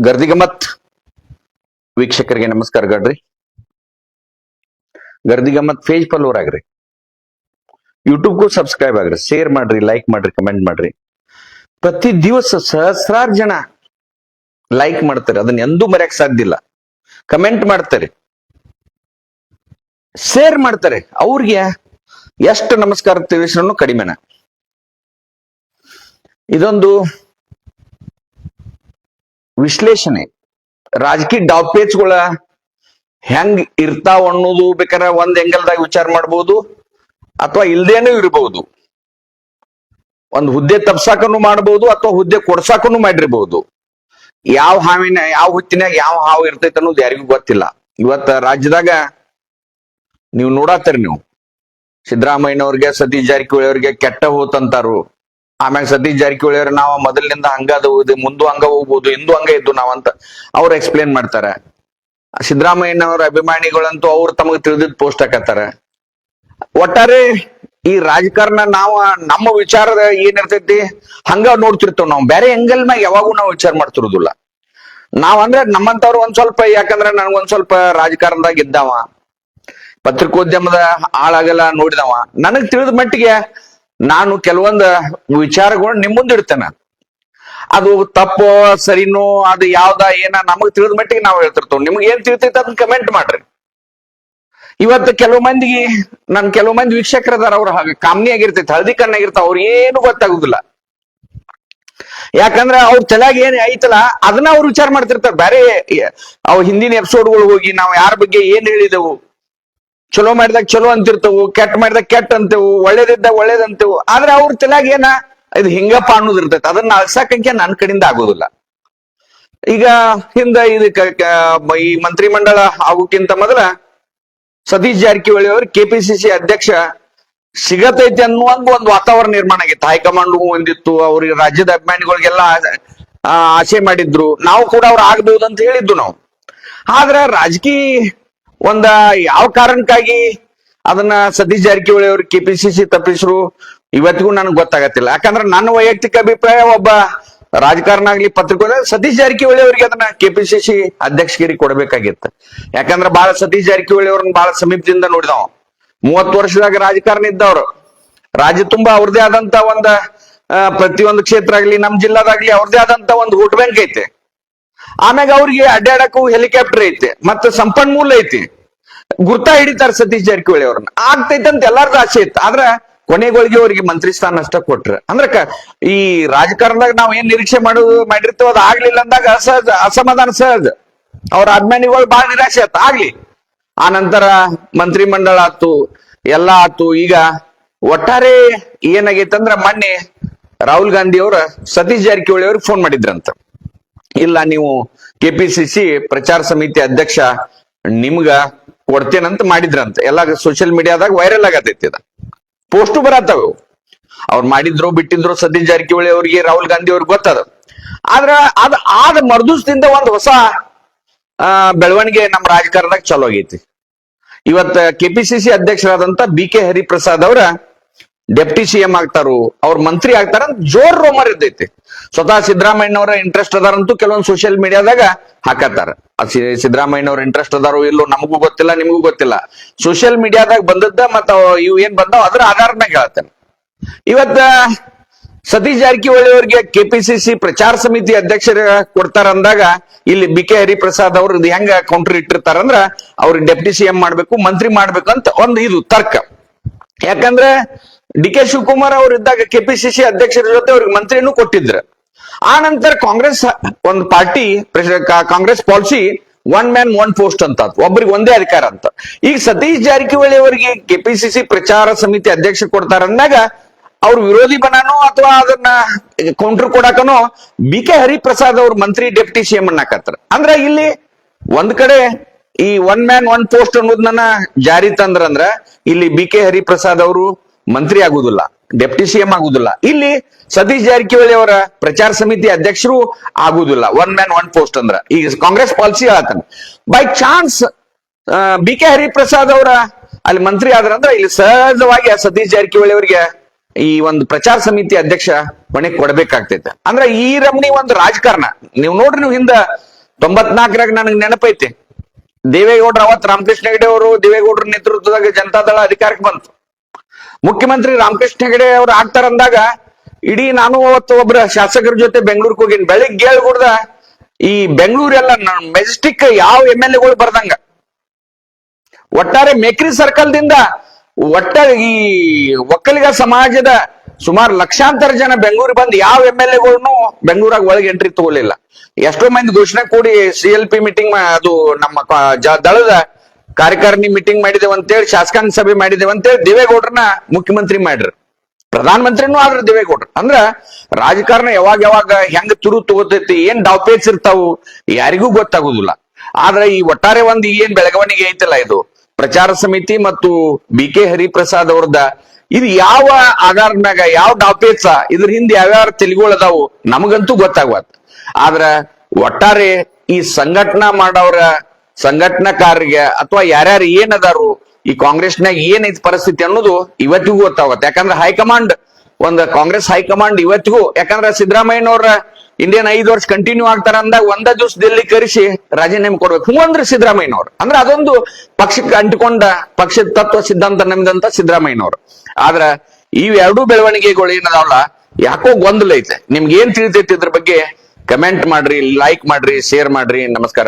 ಗರ್ದಿಗಮತ್ ವೀಕ್ಷಕರಿಗೆ ನಮಸ್ಕಾರ ಗಡ್ರಿ. Gardigamat face follower ಆಗ್ರಿ, ಯೂಟ್ಯೂಬ್ಗೂ subscribe ಆಗ್ರಿ, share ಮಾಡ್ರಿ, ಲೈಕ್ ಮಾಡ್ರಿ, ಕಮೆಂಟ್ ಮಾಡ್ರಿ. ಪ್ರತಿ ದಿವಸ ಸಹಸ್ರಾರು ಜನ ಲೈಕ್ ಮಾಡ್ತಾರೆ, ಅದನ್ನ ಎಂದೂ ಮರೆಯಕ್ ಸಾಧ್ಯ ಇಲ್ಲ. ಕಮೆಂಟ್ ಮಾಡ್ತಾರೆ, ಶೇರ್ ಮಾಡ್ತಾರೆ. ಅವ್ರಿಗೆ ಎಷ್ಟು ನಮಸ್ಕಾರ ತಿಳಿಸ್ರೂ ಕಡಿಮೆನ. ಇದೊಂದು ವಿಶ್ಲೇಷಣೆ, ರಾಜಕೀಯ ಡಾವ್ಪೇಚ್ಗಳ ಹೆಂಗ್ ಇರ್ತಾವ ಅನ್ನೋದು ಬೇಕಾದ್ರೆ ಒಂದ್ ಎಂಗಲ್ದಾಗ ವಿಚಾರ ಮಾಡ್ಬೋದು, ಅಥವಾ ಇಲ್ದೇನೂ ಇರಬಹುದು. ಒಂದ್ ಹುದ್ದೆ ತಪ್ಸಾಕನು ಮಾಡಬಹುದು, ಅಥವಾ ಹುದ್ದೆ ಕೊಡ್ಸಾಕನು ಮಾಡಿರ್ಬಹುದು. ಯಾವ ಹೊತ್ತಿನಾಗ ಯಾವ ಹಾವು ಇರ್ತೈತೆ ಅನ್ನೋದು ಯಾರಿಗೂ ಗೊತ್ತಿಲ್ಲ. ಇವತ್ತ ರಾಜ್ಯದಾಗ ನೀವು ನೋಡಾತೀರಿ, ನೀವು ಸಿದ್ದರಾಮಯ್ಯನವ್ರಿಗೆ, ಸತೀಶ್ ಜಾರಕಿಹೊಳಿ ಅವ್ರಿಗೆ ಕೆಟ್ಟ ಹೋತಂತಾರು. ಆಮ್ಯಾಗ ಸತೀಶ್ ಜಾರಕಿಹೊಳಿ ಅವ್ರ ನಾವು ಮೊದಲಿನಿಂದ ಹಂಗಾದ ಮುಂದೂ ಹಂಗ ಹೋಗ್ಬೋದು, ಹಿಂದೂ ಹಂಗ ಇದ್ದು ನಾವಂತ ಅವ್ರು ಎಕ್ಸ್ಪ್ಲೇನ್ ಮಾಡ್ತಾರ. ಸಿದ್ದರಾಮಯ್ಯನವ್ರ ಅಭಿಮಾನಿಗಳಂತೂ ಅವ್ರು ತಮಗ್ ತಿಳಿದಿದ್ ಪೋಸ್ಟ್ ಹಾಕತ್ತಾರ. ಒಟ್ಟಾರೆ ಈ ರಾಜಕಾರಣ ನಾವು ನಮ್ಮ ವಿಚಾರದ ಏನಿರ್ತೈತಿ ಹಂಗ ನೋಡ್ತಿರ್ತೇವ್. ನಾವು ಬೇರೆ ಎಂಗಲ್ ಮ್ಯಾಗ ಯಾವಾಗೂ ನಾವು ವಿಚಾರ ಮಾಡ್ತಿರೋದಿಲ್ಲ. ನಾವಂದ್ರೆ ನಮ್ಮಂತವ್ರು ಒಂದ್ ಸ್ವಲ್ಪ, ಯಾಕಂದ್ರೆ ನನ್ಗೊಂದ್ ಸ್ವಲ್ಪ ರಾಜಕಾರಣದಾಗ ಇದ್ದಾವ, ಪತ್ರಿಕೋದ್ಯಮದ ಆಳಾಗಲ್ಲ ನೋಡಿದವ, ನನಗ್ ತಿಳಿದ ಮಟ್ಟಿಗೆ ನಾನು ಕೆಲವೊಂದು ವಿಚಾರಗಳು ನಿಮ್ ಮುಂದೆ ಇಡ್ತೇನೆ. ಅದು ತಪ್ಪೋ ಸರಿನೋ, ಅದು ಯಾವ್ದ ಏನ ನಮಗ್ ತಿಳಿದ ಮಟ್ಟಿಗೆ ನಾವು ಹೇಳ್ತಿರ್ತೇವೆ. ನಿಮ್ಗೆ ಏನ್ ತಿಳಿತೈತೆ ಅದನ್ನ ಕಮೆಂಟ್ ಮಾಡ್ರಿ. ಇವತ್ತು ಕೆಲವು ಮಂದಿ ವೀಕ್ಷಕರದಾರ, ಅವ್ರ ಕಾಮನಿ ಆಗಿರ್ತೈತಿ, ಹಳದಿ ಕಣ್ಣಾಗಿರ್ತಾವ, ಅವ್ರ ಏನು ಗೊತ್ತಾಗುದಿಲ್ಲ. ಯಾಕಂದ್ರ ಅವ್ರ ತಲೆಯಾಗ ಏನ್ ಐತಲ್ಲ ಅದನ್ನ ಅವ್ರು ವಿಚಾರ ಮಾಡ್ತಿರ್ತಾರ. ಬೇರೆ ಅವ್ ಹಿಂದಿನ ಎಪಿಸೋಡ್ಗಳು ಹೋಗಿ ನಾವು ಯಾರ ಬಗ್ಗೆ ಏನ್ ಹೇಳಿದೆವು, ಚಲೋ ಮಾಡಿದಾಗ ಚಲೋ ಅಂತಿರ್ತವು, ಕೆಟ್ಟ ಮಾಡಿದಾಗ ಕೆಟ್ಟ ಅಂತೇವು, ಒಳ್ಳೇದಿದ್ದಾಗ ಒಳ್ಳೇದಂತೇವು. ಆದ್ರೆ ಅವ್ರ ತಲೆಯಾಗ ಏನ ಇದು ಹಿಂಗಪ್ಪ ಅನ್ನೋದು ಇರ್ತೈತಿ. ಅದನ್ನ ಅಳ್ಸಾಕಂಕೆ ನನ್ನ ಕಡೆಯಿಂದ ಆಗೋದಿಲ್ಲ. ಈಗ ಹಿಂದ ಈ ಮಂತ್ರಿಮಂಡಲ ಆಗೋಕ್ಕಿಂತ ಮೊದಲ ಸತೀಶ್ ಜಾರಕಿಹೊಳಿ ಅವರು ಕೆಪಿಸಿಸಿ ಅಧ್ಯಕ್ಷ ಸಿಗತೈತಿ ಅನ್ನುವಂಗ ಒಂದು ವಾತಾವರಣ ನಿರ್ಮಾಣ ಆಗಿತ್ತು. ಹೈಕಮಾಂಡ್ ಹೊಂದಿತ್ತು, ಅವ್ರಿಗೆ ರಾಜ್ಯದ ಅಭಿಮಾನಿಗಳಿಗೆಲ್ಲ ಆಸೆ ಮಾಡಿದ್ರು. ನಾವು ಕೂಡ ಅವ್ರು ಆಗ್ಬಹುದು ಅಂತ ಹೇಳಿದ್ದು ನಾವು. ಆದ್ರ ರಾಜಕೀಯ ಒಂದ ಯಾವ ಕಾರಣಕ್ಕಾಗಿ ಅದನ್ನ ಸತೀಶ್ ಜಾರಕಿಹೊಳಿ ಅವರು ಕೆಪಿಸಿಸಿ ತಪ್ಪಿಸ್ರು ಇವತ್ತಿಗೂ ನನಗೆ ಗೊತ್ತಾಗತ್ತಿಲ್ಲ. ಯಾಕಂದ್ರೆ ನನ್ನ ವೈಯಕ್ತಿಕ ಅಭಿಪ್ರಾಯ, ಒಬ್ಬ ರಾಜಕಾರಣ ಆಗ್ಲಿ, ಪತ್ರಿಕೋದ್ಯಮ, ಸತೀಶ್ ಜಾರಕಿಹೊಳಿ ಅವರಿಗೆ ಅದನ್ನ ಕೆಪಿಸಿಸಿ ಅಧ್ಯಕ್ಷಗಿರಿ ಕೊಡಬೇಕಾಗಿತ್ತು. ಯಾಕಂದ್ರೆ ಸತೀಶ್ ಜಾರಕಿಹೊಳಿ ಅವ್ರನ್ನ ಬಹಳ ಸಮೀಪದಿಂದ ನೋಡಿದವ. 30 ವರ್ಷದಾಗ ರಾಜಕಾರಣ ಇದ್ದವ್ರು. ರಾಜ್ಯ ತುಂಬಾ ಅವ್ರದೇ ಆದಂತ ಒಂದ ಪ್ರತಿಯೊಂದು ಕ್ಷೇತ್ರ ಆಗ್ಲಿ, ನಮ್ ಜಿಲ್ಲಾದಾಗ್ಲಿ ಅವ್ರದೇ ಆದಂತ ಒಂದು ವೋಟ್ ಬ್ಯಾಂಕ್ ಐತೆ. ಆಮ್ಯಾಗ ಅವ್ರಿಗೆ ಅಡ್ಡಾಡಕ್ಕೂ ಹೆಲಿಕಾಪ್ಟರ್ ಐತಿ, ಮತ್ತೆ ಸಂಪನ್ಮೂಲ ಐತಿ. ಗುರ್ತಾ ಹಿಡಿತಾರ ಸತೀಶ್ ಜಾರಕಿಹೊಳಿ ಅವ್ರನ್ನ. ಆಗ್ತೈತೆ ಅಂತ ಎಲ್ಲಾರ್ದು ಆಸೆ ಇತ್ತು. ಆದ್ರ ಕೊನೆಗಳಿಗೆ ಅವ್ರಿಗೆ ಮಂತ್ರಿ ಸ್ಥಾನ ಅಷ್ಟ ಕೊಟ್ರ. ಅಂದ್ರ ಈ ರಾಜಕಾರಣದಾಗ ನಾವ್ ಏನ್ ನಿರೀಕ್ಷೆ ಮಾಡಿರ್ತೇವ ಅದು ಆಗ್ಲಿಲ್ಲ ಅಂದಾಗ ಅಸಮಾಧಾನ ಸಹಜ. ಅವ್ರ ಅಭಿಮಾನಿಗಳು ಬಹಳ ನಿರಾಶೆ ಆಯ್ತು. ಆಗ್ಲಿ, ಆ ನಂತರ ಮಂತ್ರಿ ಮಂಡಳ ಆತು, ಎಲ್ಲಾ ಆತು. ಈಗ ಒಟ್ಟಾರೆ ಏನಾಗೈತಂದ್ರ, ಮೊನ್ನೆ ರಾಹುಲ್ ಗಾಂಧಿ ಅವರ ಸತೀಶ್ ಜಾರಕಿಹೊಳಿ ಅವ್ರಿಗೆ ಫೋನ್ ಮಾಡಿದ್ರಂತ. ಇಲ್ಲ, ನೀವು ಕೆಪಿಸಿಸಿ ಪ್ರಚಾರ ಸಮಿತಿ ಅಧ್ಯಕ್ಷ ನಿಮ್ಗ ಕೊಡ್ತೇನಂತ ಮಾಡಿದ್ರಂತ. ಎಲ್ಲ ಸೋಷಿಯಲ್ ಮೀಡಿಯಾದಾಗ ವೈರಲ್ ಆಗತೈತಿ, ಅದ ಪೋಸ್ಟು ಬರತ್ತವ. ಅವ್ರು ಮಾಡಿದ್ರು ಬಿಟ್ಟಿದ್ರು ಸತೀಶ್ ಜಾರಕಿಹೊಳಿ ಅವ್ರಿಗೆ, ರಾಹುಲ್ ಗಾಂಧಿ ಅವ್ರಿಗೆ ಗೊತ್ತದ. ಆದ್ರ ಆದ ಮರ್ದೂಸದಿಂದ ಒಂದು ಹೊಸ ಬೆಳವಣಿಗೆ ನಮ್ಮ ರಾಜಕಾರಣದಾಗ ಚಲೋ ಆಗೈತಿ. ಇವತ್ತ ಕೆಪಿಸಿಸಿ ಅಧ್ಯಕ್ಷರಾದಂತ BK ಹರಿಪ್ರಸಾದ್ ಅವರ ಡೆಪ್ಟಿ CM ಆಗ್ತಾರು, ಅವ್ರ ಮಂತ್ರಿ ಆಗ್ತಾರ ಅಂತ ಜೋರ್ ರೋಮರ್ ಇರ್ತೈತಿ. ಸ್ವತಃ ಸಿದ್ದರಾಮಯ್ಯನವರ ಇಂಟ್ರೆಸ್ಟ್ ಅದಾರಂತೂ ಕೆಲವೊಂದು ಸೋಷಿಯಲ್ ಮೀಡಿಯಾದಾಗ ಹಾಕತ್ತಾರ. ಸಿದ್ದರಾಮಯ್ಯನವ್ರ ಇಂಟ್ರೆಸ್ಟ್ ಅದಾರೋ ಇಲ್ಲೋ ನಮಗೂ ಗೊತ್ತಿಲ್ಲ, ನಿಮಗೂ ಗೊತ್ತಿಲ್ಲ. ಸೋಷಿಯಲ್ ಮೀಡಿಯಾದಾಗ ಬಂದದ್ದ ಮತ್ತ ಇವು ಏನ್ ಬಂದಾವ ಅದ್ರ ಆಧಾರ ಮ್ಯಾಗ ಹೇಳ್ತೇನೆ. ಇವತ್ತ ಸತೀಶ್ ಜಾರಕಿಹೊಳಿ ಅವ್ರಿಗೆ ಕೆಪಿಸಿಸಿ ಪ್ರಚಾರ ಸಮಿತಿ ಅಧ್ಯಕ್ಷರ ಕೊಡ್ತಾರ ಅಂದಾಗ, ಇಲ್ಲಿ BK ಹರಿಪ್ರಸಾದ್ ಅವ್ರ ಹೆಂಗ ಕೌಂಟರ್ ಇಟ್ಟಿರ್ತಾರಂದ್ರ, ಅವ್ರಿಗೆ ಡೆಪ್ಟಿ CM ಮಾಡ್ಬೇಕು, ಮಂತ್ರಿ ಮಾಡ್ಬೇಕಂತ ಒಂದು ಇದು ತರ್ಕ. ಯಾಕಂದ್ರೆ DK ಶಿವಕುಮಾರ್ ಅವ್ರು ಇದ್ದಾಗ ಕೆಪಿಸಿಸಿ ಅಧ್ಯಕ್ಷರ ಜೊತೆ ಅವ್ರಿಗೆ ಮಂತ್ರಿನೂ ಕೊಟ್ಟಿದ್ರು. ಆ ನಂತರ ಕಾಂಗ್ರೆಸ್ ಒಂದು party, Congress policy one man one post ಅಂತ, ಒಬ್ಬರಿಗೆ ಒಂದೇ ಅಧಿಕಾರ ಅಂತ. ಈಗ ಸತೀಶ್ ಜಾರಕಿಹೊಳಿ ಅವರಿಗೆ ಕೆಪಿಸಿಸಿ ಪ್ರಚಾರ ಸಮಿತಿ ಅಧ್ಯಕ್ಷ ಕೊಡ್ತಾರ ಅಂದಾಗ, ಅವ್ರ ವಿರೋಧಿ ಬನಾನೋ ಅಥವಾ ಅದನ್ನ ಕೌಂಟರ್ ಕೊಡಾಕನೋ BK ಹರಿಪ್ರಸಾದ್ ಅವ್ರ ಮಂತ್ರಿ ಡೆಪ್ಟಿ CM ಅನ್ನಕತ್ತಾರ. ಅಂದ್ರೆ ಇಲ್ಲಿ ಒಂದ್ ಕಡೆ ಈ ಒನ್ ಮ್ಯಾನ್ ಒನ್ ಪೋಸ್ಟ್ ಅನ್ನೋದನ್ನ ಜಾರಿ ತಂದ್ರಂದ್ರ, ಇಲ್ಲಿ BK ಹರಿಪ್ರಸಾದ್ ಅವರು ಮಂತ್ರಿ ಆಗುದಿಲ್ಲ, ಡೆಪ್ಟಿ CM ಆಗುದಿಲ್ಲ. ಇಲ್ಲಿ ಸತೀಶ್ ಜಾರಕಿಹೊಳಿ ಅವರ ಪ್ರಚಾರ ಸಮಿತಿ ಅಧ್ಯಕ್ಷರು ಆಗುದಿಲ್ಲ. ಒನ್ ಮ್ಯಾನ್ ಒನ್ ಪೋಸ್ಟ್ ಅಂದ್ರ ಈಗ ಕಾಂಗ್ರೆಸ್ ಪಾಲಿಸಿ ಹೇಳ್ತಾನೆ. ಬೈ ಚಾನ್ಸ್ BK ಹರಿಪ್ರಸಾದ್ ಅವರ ಅಲ್ಲಿ ಮಂತ್ರಿ ಆದ್ರಂದ್ರ, ಇಲ್ಲಿ ಸಹಜವಾಗಿ ಸತೀಶ್ ಜಾರಕಿಹೊಳಿ ಅವರಿಗೆ ಈ ಒಂದು ಪ್ರಚಾರ ಸಮಿತಿ ಅಧ್ಯಕ್ಷ ಹೊಣೆ ಕೊಡ್ಬೇಕಾಗ್ತೈತೆ. ಅಂದ್ರೆ ಈ ರಮಣಿ ಒಂದು ರಾಜಕಾರಣ ನೀವು ನೋಡ್ರಿ. ನೀವು ಹಿಂದ 94ರಾಗ ನನಗೆ ನೆನಪೈತಿ, ದೇವೇಗೌಡರು ಅವತ್ ರಾಮಕೃಷ್ಣ ಹೆಗಡೆ ಅವರು ದೇವೇಗೌಡರ ನೇತೃತ್ವದಾಗ ಜನತಾದಳ ಅಧಿಕಾರಕ್ಕೆ ಬಂತು. ಮುಖ್ಯಮಂತ್ರಿ ರಾಮಕೃಷ್ಣ ಹೆಗಡೆ ಅವ್ರು ಆಗ್ತಾರಂದಾಗ ಇಡೀ ನಾನು ಅವತ್ತು ಒಬ್ರ ಶಾಸಕರ ಜೊತೆ ಬೆಂಗಳೂರಿಗೆ ಹೋಗಿನಿ. ಬೆಳಿಗ್ಗೆ ಹೇಳ್ಕೊಡ್ದ ಈ ಬೆಂಗಳೂರೆಲ್ಲ ಮೆಜೆಸ್ಟಿಕ್ ಯಾವ MLA ಬರ್ದಂಗ ಒಟ್ಟಾರೆ ಮೇಕ್ರಿ ಸರ್ಕಲ್ ದಿಂದ ಒಟ್ಟ ಈ ಒಕ್ಕಲಿಗ ಸಮಾಜದ ಸುಮಾರು ಲಕ್ಷಾಂತರ ಜನ ಬೆಂಗಳೂರಿಗೆ ಬಂದು ಯಾವ MLA ಬೆಂಗಳೂರಾಗ ಒಳಗೆ ಎಂಟ್ರಿ ತಗೋಲಿಲ್ಲ. ಎಷ್ಟೋ ಮಂದಿ ಘೋಷಣೆ ಕೂಡಿ CLP ಮೀಟಿಂಗ್, ಅದು ನಮ್ಮ ದಳದ ಕಾರ್ಯಕಾರಿಣಿ ಮೀಟಿಂಗ್ ಮಾಡಿದೇವ್ ಅಂತೇಳಿ, ಶಾಸಕಾಂಗ ಸಭೆ ಮಾಡಿದೇವ್ ಅಂತೇಳಿ ದೇವೇಗೌಡರನ್ನ ಮುಖ್ಯಮಂತ್ರಿ ಮಾಡ್ರಿ, ಪ್ರಧಾನ ಮಂತ್ರಿನೂ ಆದ್ರ ದೇವೇಗೌಡ್ರು. ಅಂದ್ರ ರಾಜಕಾರಣ ಯಾವಾಗ ಹೆಂಗ್ ತುರು ತಗೋತೈತಿ, ಏನ್ ಡಾಪೇಜ್ ಇರ್ತಾವು ಯಾರಿಗೂ ಗೊತ್ತಾಗುದಿಲ್ಲ. ಆದ್ರೆ ಈ ಒಟ್ಟಾರೆ ಒಂದು ಏನ್ ಬೆಳವಣಿಗೆ ಐತಲ್ಲ, ಇದು ಪ್ರಚಾರ ಸಮಿತಿ ಮತ್ತು BK ಹರಿಪ್ರಸಾದ್ ಅವ್ರದ, ಇದು ಯಾವ ಆಧಾರದ ಮ್ಯಾಗ ಯಾವ ಡಾಪೇಜ, ಇದ್ರ ಹಿಂದೆ ಯಾವ್ಯಾವ ತೆಲಿಗಳು ಅದಾವು ನಮಗಂತೂ ಗೊತ್ತಾಗ್ವತ್. ಆದ್ರ ಒಟ್ಟಾರೆ ಈ ಸಂಘಟನಾ ಮಾಡವ್ರ, ಸಂಘಟನಾಕಾರರಿಗೆ ಅಥವಾ ಯಾರ್ಯಾರು ಏನದಾರು ಈ ಕಾಂಗ್ರೆಸ್ನಾಗ ಏನೈತಿ ಪರಿಸ್ಥಿತಿ ಅನ್ನೋದು ಇವತ್ತಿಗೂ ಗೊತ್ತಾಗತ್ತೆ. ಯಾಕಂದ್ರೆ ಹೈಕಮಾಂಡ್, ಒಂದು ಕಾಂಗ್ರೆಸ್ ಹೈಕಮಾಂಡ್ ಇವತ್ತಿಗೂ, ಯಾಕಂದ್ರೆ ಸಿದ್ದರಾಮಯ್ಯನವ್ರ ಇಂಡಿಯನ್ 5 ವರ್ಷ ಕಂಟಿನ್ಯೂ ಆಗ್ತಾರ ಅಂದಾಗ ಒಂದ ದಿವಸ ದಿಲ್ಲಿ ಕರೆಸಿ ರಾಜೀನಾಮೆ ಕೊಡ್ಬೇಕು ಹೂ ಅಂದ್ರೆ ಸಿದ್ದರಾಮಯ್ಯನವ್ರು. ಅಂದ್ರೆ ಅದೊಂದು ಪಕ್ಷಕ್ಕೆ ಅಂಟಿಕೊಂಡ ಪಕ್ಷದ ತತ್ವ ಸಿದ್ಧಾಂತ ನಮ್ದಂತ ಸಿದ್ದರಾಮಯ್ಯನವ್ರು. ಆದ್ರ ಇವೆರಡೂ ಬೆಳವಣಿಗೆಗಳು ಏನದಾವಲ್ಲ, ಯಾಕೋ ಗೊಂದಲ ಐತೆ. ನಿಮ್ಗೆ ಏನ್ ತಿಳಿತೈತಿ ಇದ್ರ ಬಗ್ಗೆ ಕಮೆಂಟ್ ಮಾಡ್ರಿ, ಲೈಕ್ ಮಾಡ್ರಿ, ಶೇರ್ ಮಾಡ್ರಿ. ನಮಸ್ಕಾರ.